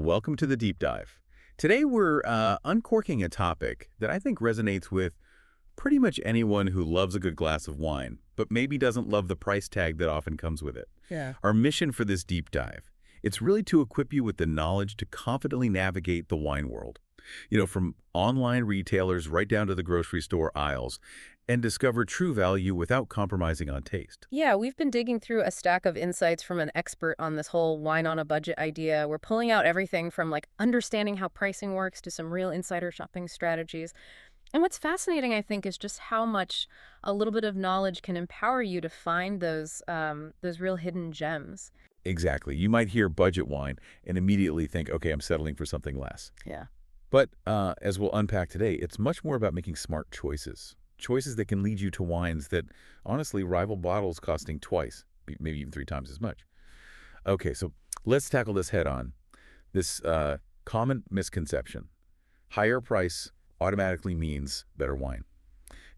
Welcome to the deep dive. Today we're uncorking a topic that I think resonates with pretty much anyone who loves a good glass of wine, but maybe doesn't love the price tag that often comes with it. Yeah. Our mission for this deep dive, it's really to equip you with the knowledge to confidently navigate the wine world. From online retailers right down to the grocery store aisles, and discover true value without compromising on taste. Yeah, we've been digging through a stack of insights from an expert on this whole wine on a budget idea. We're pulling out everything from understanding how pricing works to some real insider shopping strategies. And what's fascinating, I think, is just how much a little bit of knowledge can empower you to find those real hidden gems. Exactly. You might hear budget wine and immediately think, okay, I'm settling for something less. Yeah. But as we'll unpack today, it's much more about making smart choices. Choices that can lead you to wines that, honestly, rival bottles costing twice, maybe even 3 times as much. Okay, so let's tackle this head on. This common misconception. Higher price automatically means better wine.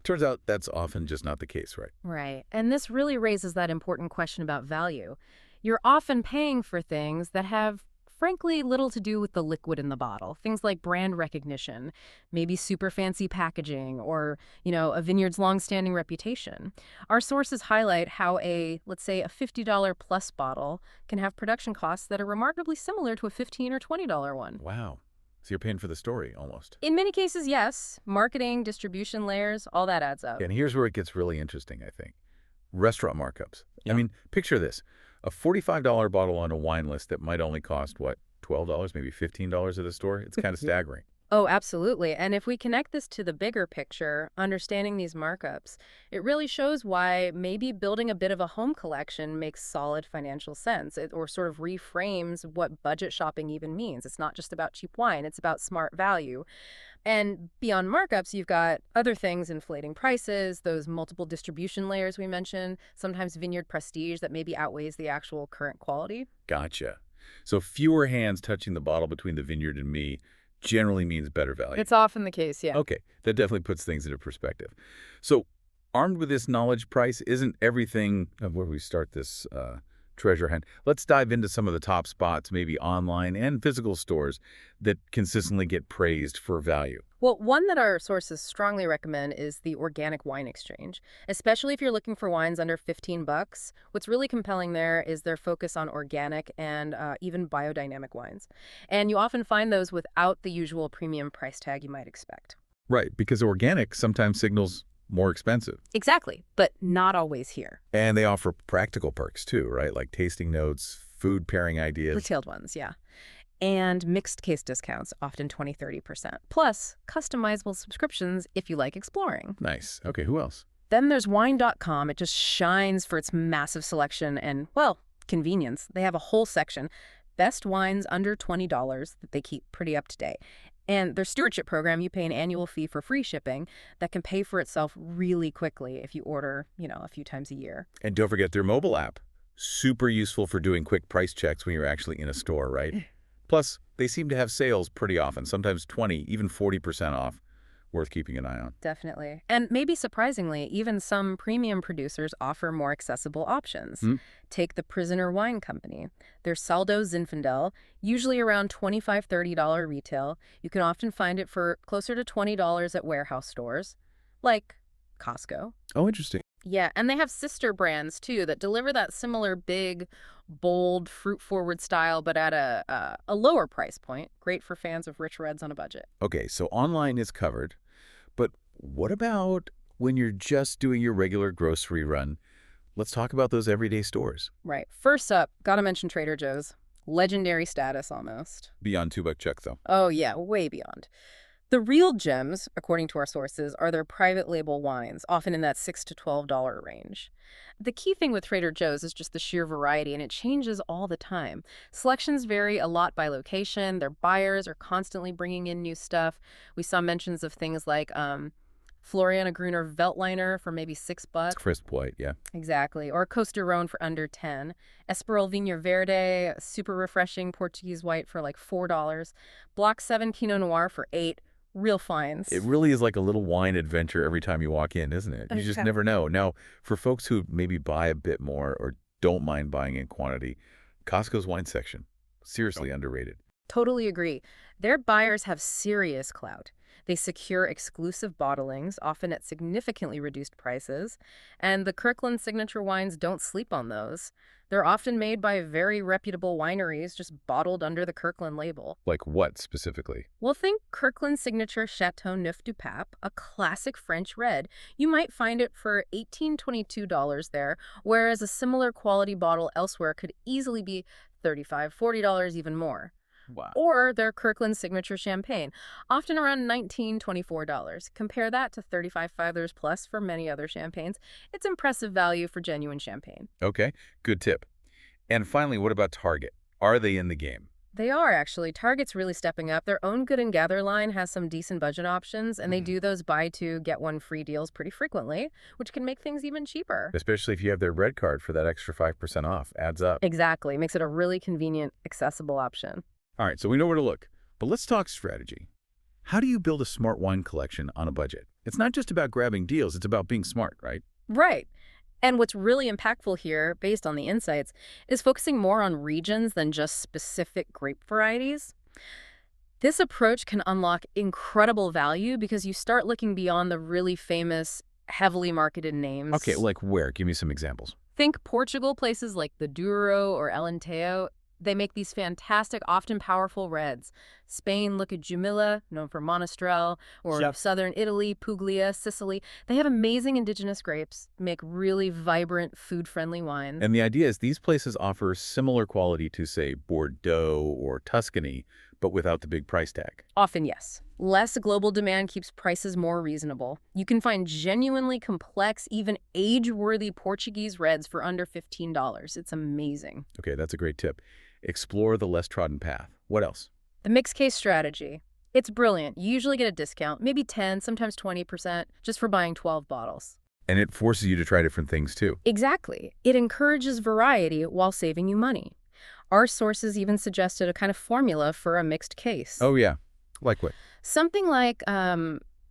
Turns out that's often just not the case, right? Right. And this really raises that important question about value. You're often paying for things that have, frankly, little to do with the liquid in the bottle. Things like brand recognition, maybe super fancy packaging, or, a vineyard's long-standing reputation. Our sources highlight how let's say, a $50 plus bottle can have production costs that are remarkably similar to a $15 or $20 one. Wow. So you're paying for the story, almost. In many cases, yes. Marketing, distribution layers, all that adds up. And here's where it gets really interesting, I think. Restaurant markups. Yeah. I mean, picture this. A $45 bottle on a wine list that might only cost, what, $12, maybe $15 at a store? It's kind of staggering. Oh, absolutely. And if we connect this to the bigger picture, understanding these markups, it really shows why maybe building a bit of a home collection makes solid financial sense, or sort of reframes what budget shopping even means. It's not just about cheap wine, it's about smart value. And beyond markups, you've got other things inflating prices, those multiple distribution layers we mentioned, sometimes vineyard prestige that maybe outweighs the actual current quality. Gotcha. So fewer hands touching the bottle between the vineyard and me generally means better value. It's often the case, yeah. Okay, that definitely puts things into perspective. So armed with this knowledge, price isn't everything of where we start this treasure hunt. Let's dive into some of the top spots, maybe online and physical stores, that consistently get praised for value. Well, one that our sources strongly recommend is the Organic Wine Exchange, especially if you're looking for wines under $15. What's really compelling there is their focus on organic and even biodynamic wines. And you often find those without the usual premium price tag you might expect. Right, because organic sometimes signals more expensive. Exactly, but not always here. And they offer practical perks too, right? Like tasting notes, food pairing ideas. Retailed ones, yeah. And mixed case discounts, often 20–30%. Plus, customizable subscriptions if you like exploring. Nice. Okay, who else? Then there's wine.com. It just shines for its massive selection and, well, convenience. They have a whole section, best wines under $20, that they keep pretty up to date. And their stewardship program, you pay an annual fee for free shipping that can pay for itself really quickly if you order, a few times a year. And don't forget their mobile app. Super useful for doing quick price checks when you're actually in a store, right? Plus, they seem to have sales pretty often, sometimes 20, even 40% off. Worth keeping an eye on. Definitely. And maybe surprisingly, even some premium producers offer more accessible options. Take the Prisoner Wine Company. Their Saldo Zinfandel, usually around $25–30 retail. You can often find it for closer to $20 at warehouse stores, like Costco. Oh, interesting. Yeah, and they have sister brands, too, that deliver that similar big, bold, fruit-forward style, but at a lower price point. Great for fans of rich reds on a budget. Okay, so online is covered. But what about when you're just doing your regular grocery run? Let's talk about those everyday stores. Right. First up, gotta mention Trader Joe's. Legendary status, almost. Beyond $2 check, though. Oh, yeah, way beyond. The real gems, according to our sources, are their private label wines, often in that $6 to $12 range. The key thing with Trader Joe's is just the sheer variety, and it changes all the time. Selections vary a lot by location. Their buyers are constantly bringing in new stuff. We saw mentions of things like Floriana Gruner Veltliner for maybe $6. Crisp white, yeah. Exactly. Or Costa Roan for under 10. Espanol Vinho Verde, super refreshing Portuguese white for like $4. Block 7 Pinot Noir for $8. Real finds. It really is like a little wine adventure every time you walk in, isn't it? You just never know. Now, for folks who maybe buy a bit more or don't mind buying in quantity, Costco's wine section, seriously underrated. Totally agree. Their buyers have serious clout. They secure exclusive bottlings, often at significantly reduced prices, and the Kirkland signature wines don't sleep on those. They're often made by very reputable wineries, just bottled under the Kirkland label. Like what specifically? Well, think Kirkland Signature Chateau Neuf du Pape, a classic French red. You might find it for $18-22 there, whereas a similar quality bottle elsewhere could easily be $35-40, even more. Wow. Or their Kirkland Signature Champagne, often around $19-24. Compare that to $35 plus for many other champagnes. It's impressive value for genuine champagne. Okay, good tip. And finally, what about Target? Are they in the game? They are actually. Target's really stepping up. Their own Good and Gather line has some decent budget options, and they Mhm. do those buy two, get one free deals pretty frequently, which can make things even cheaper. Especially if you have their red card for that extra 5% off. Adds up. Exactly. Makes it a really convenient, accessible option. All right, so we know where to look. But let's talk strategy. How do you build a smart wine collection on a budget? It's not just about grabbing deals, it's about being smart, right? Right. And what's really impactful here, based on the insights, is focusing more on regions than just specific grape varieties. This approach can unlock incredible value because you start looking beyond the really famous, heavily marketed names. Okay, like where? Give me some examples. Think Portugal, places like the Douro or Alentejo. They make these fantastic, often powerful reds. Spain, look at Jumilla, known for Monastrell, or Yep. southern Italy, Puglia, Sicily. They have amazing indigenous grapes, make really vibrant, food-friendly wines. And the idea is these places offer similar quality to, say, Bordeaux or Tuscany, but without the big price tag. Often, yes. Less global demand keeps prices more reasonable. You can find genuinely complex, even age-worthy Portuguese reds for under $15. It's amazing. Okay, that's a great tip. Explore the less trodden path. What else? The mixed case strategy. It's brilliant. You usually get a discount, maybe 10, sometimes 20%, just for buying 12 bottles. And it forces you to try different things too. Exactly. It encourages variety while saving you money. Our sources even suggested a kind of formula for a mixed case. Oh, yeah. Like what? Something like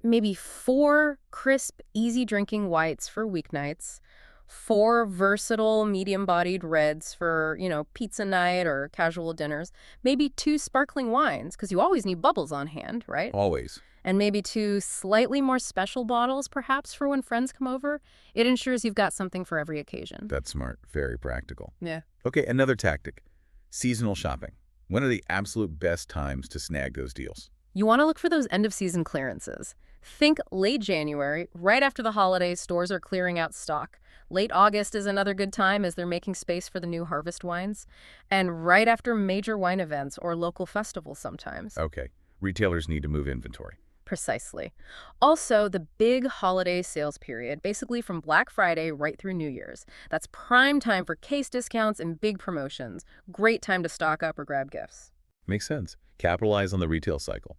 maybe 4 crisp, easy-drinking whites for weeknights, 4 versatile, medium-bodied reds for, pizza night or casual dinners, maybe 2 sparkling wines, because you always need bubbles on hand, right? Always. And maybe 2 slightly more special bottles, perhaps, for when friends come over. It ensures you've got something for every occasion. That's smart. Very practical. Yeah. Okay, another tactic. Seasonal shopping. When are the absolute best times to snag those deals? You want to look for those end-of-season clearances. Think late January, right after the holidays, stores are clearing out stock. Late August is another good time as they're making space for the new harvest wines. And right after major wine events or local festivals sometimes. Okay. Retailers need to move inventory. Precisely. Also, the big holiday sales period, basically from Black Friday right through New Year's. That's prime time for case discounts and big promotions. Great time to stock up or grab gifts. Makes sense. Capitalize on the retail cycle.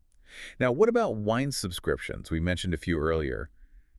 Now, what about wine subscriptions? We mentioned a few earlier.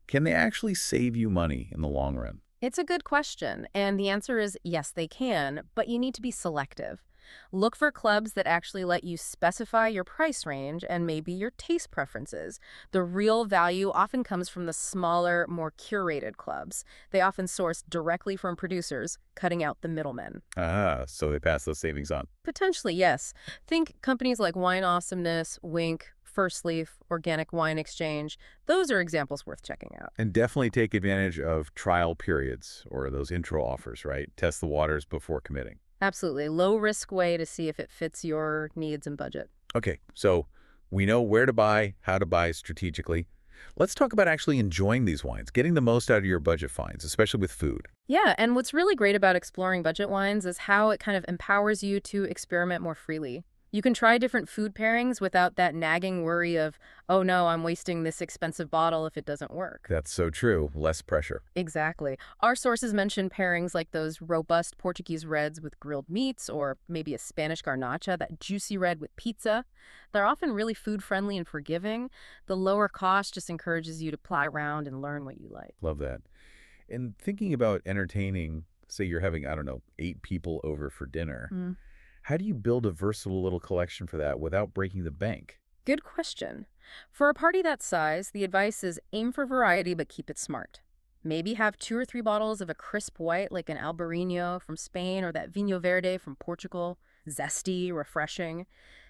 Can they actually save you money in the long run? It's a good question, and the answer is yes, they can, but you need to be selective. Look for clubs that actually let you specify your price range and maybe your taste preferences. The real value often comes from the smaller, more curated clubs. They often source directly from producers, cutting out the middlemen. Ah, so they pass those savings on. Potentially, yes. Think companies like Wine Awesomeness, Wink, First Leaf, Organic Wine Exchange. Those are examples worth checking out. And definitely take advantage of trial periods or those intro offers, right? Test the waters before committing. Absolutely. Low-risk way to see if it fits your needs and budget. Okay, so we know where to buy, how to buy strategically. Let's talk about actually enjoying these wines, getting the most out of your budget finds, especially with food. Yeah, and what's really great about exploring budget wines is how it kind of empowers you to experiment more freely. You can try different food pairings without that nagging worry of, oh no, I'm wasting this expensive bottle if it doesn't work. That's so true. Less pressure. Exactly. Our sources mention pairings like those robust Portuguese reds with grilled meats, or maybe a Spanish garnacha, that juicy red with pizza. They're often really food-friendly and forgiving. The lower cost just encourages you to ply around and learn what you like. Love that. And thinking about entertaining, say you're having, I don't know, 8 people over for dinner. How do you build a versatile little collection for that without breaking the bank? Good question. For a party that size, the advice is aim for variety but keep it smart. Maybe have 2 or 3 bottles of a crisp white like an Albarino from Spain or that Vinho Verde from Portugal. Zesty, refreshing.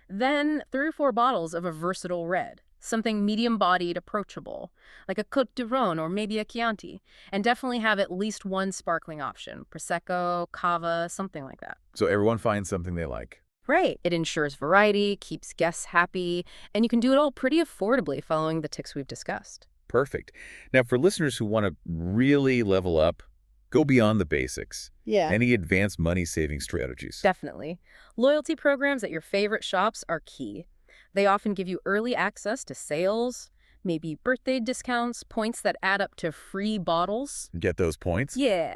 Then 3 or 4 bottles of a versatile red, something medium-bodied, approachable, like a Côte du Rhône or maybe a Chianti, and definitely have at least one sparkling option, Prosecco, Cava, something like that. So everyone finds something they like. Right. It ensures variety, keeps guests happy, and you can do it all pretty affordably following the tips we've discussed. Perfect. Now, for listeners who want to really level up, go beyond the basics. Yeah. Any advanced money-saving strategies? Definitely. Loyalty programs at your favorite shops are key. They often give you early access to sales, maybe birthday discounts, points that add up to free bottles. Get those points? Yeah.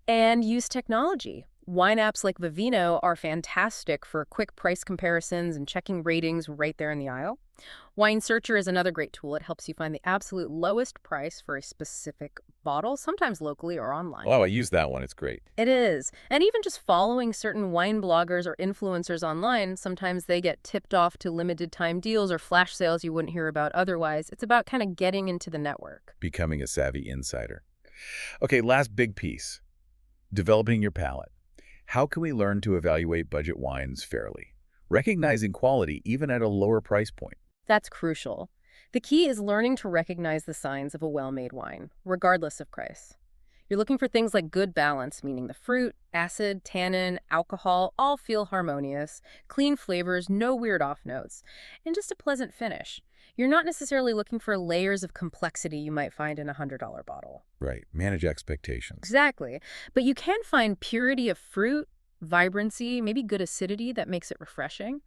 And use technology. Wine apps like Vivino are fantastic for quick price comparisons and checking ratings right there in the aisle. Wine Searcher is another great tool. It helps you find the absolute lowest price for a specific bottle, sometimes locally or online. Oh, I use that one. It's great. It is. And even just following certain wine bloggers or influencers online, sometimes they get tipped off to limited time deals or flash sales you wouldn't hear about otherwise. It's about kind of getting into the network. Becoming a savvy insider. Okay, last big piece. Developing your palate. How can we learn to evaluate budget wines fairly, recognizing quality even at a lower price point? That's crucial. The key is learning to recognize the signs of a well-made wine, regardless of price. You're looking for things like good balance, meaning the fruit, acid, tannin, alcohol all feel harmonious, clean flavors, no weird off notes, and just a pleasant finish. You're not necessarily looking for layers of complexity you might find in a $100 bottle. Right, manage expectations. Exactly. But you can find purity of fruit, vibrancy, maybe good acidity that makes it refreshing.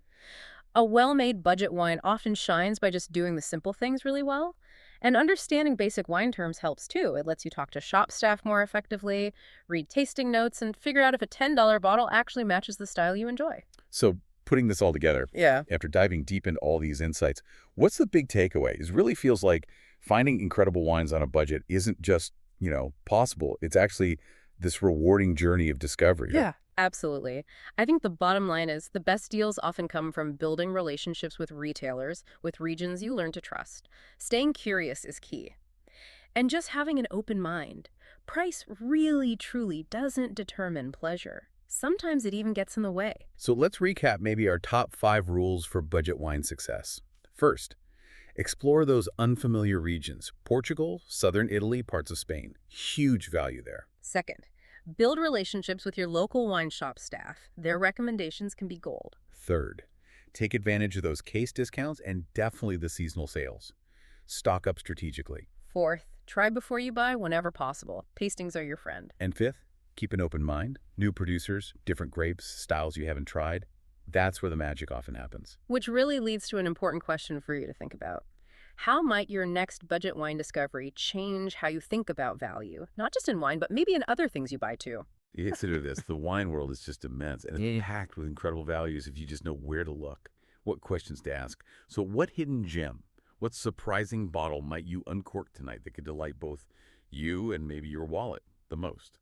A well-made budget wine often shines by just doing the simple things really well. And understanding basic wine terms helps too. It lets you talk to shop staff more effectively, read tasting notes, and figure out if a $10 bottle actually matches the style you enjoy. So putting this all together, Yeah. after diving deep into all these insights, what's the big takeaway? It really feels like finding incredible wines on a budget isn't just, possible. It's actually this rewarding journey of discovery. Yeah, absolutely. I think the bottom line is the best deals often come from building relationships with retailers, with regions you learn to trust. Staying curious is key. And just having an open mind. Price really, truly doesn't determine pleasure. Sometimes it even gets in the way. So let's recap maybe our top 5 rules for budget wine success. First, explore those unfamiliar regions. Portugal, southern Italy, parts of Spain. Huge value there. Second, build relationships with your local wine shop staff. Their recommendations can be gold. Third, take advantage of those case discounts and definitely the seasonal sales. Stock up strategically. Fourth, try before you buy whenever possible. Tastings are your friend. And fifth, keep an open mind. New producers, different grapes, styles you haven't tried. That's where the magic often happens. Which really leads to an important question for you to think about. How might your next budget wine discovery change how you think about value? Not just in wine, but maybe in other things you buy too. You consider this, the wine world is just immense and it's packed with incredible values if you just know where to look, what questions to ask. So what hidden gem, what surprising bottle might you uncork tonight that could delight both you and maybe your wallet the most?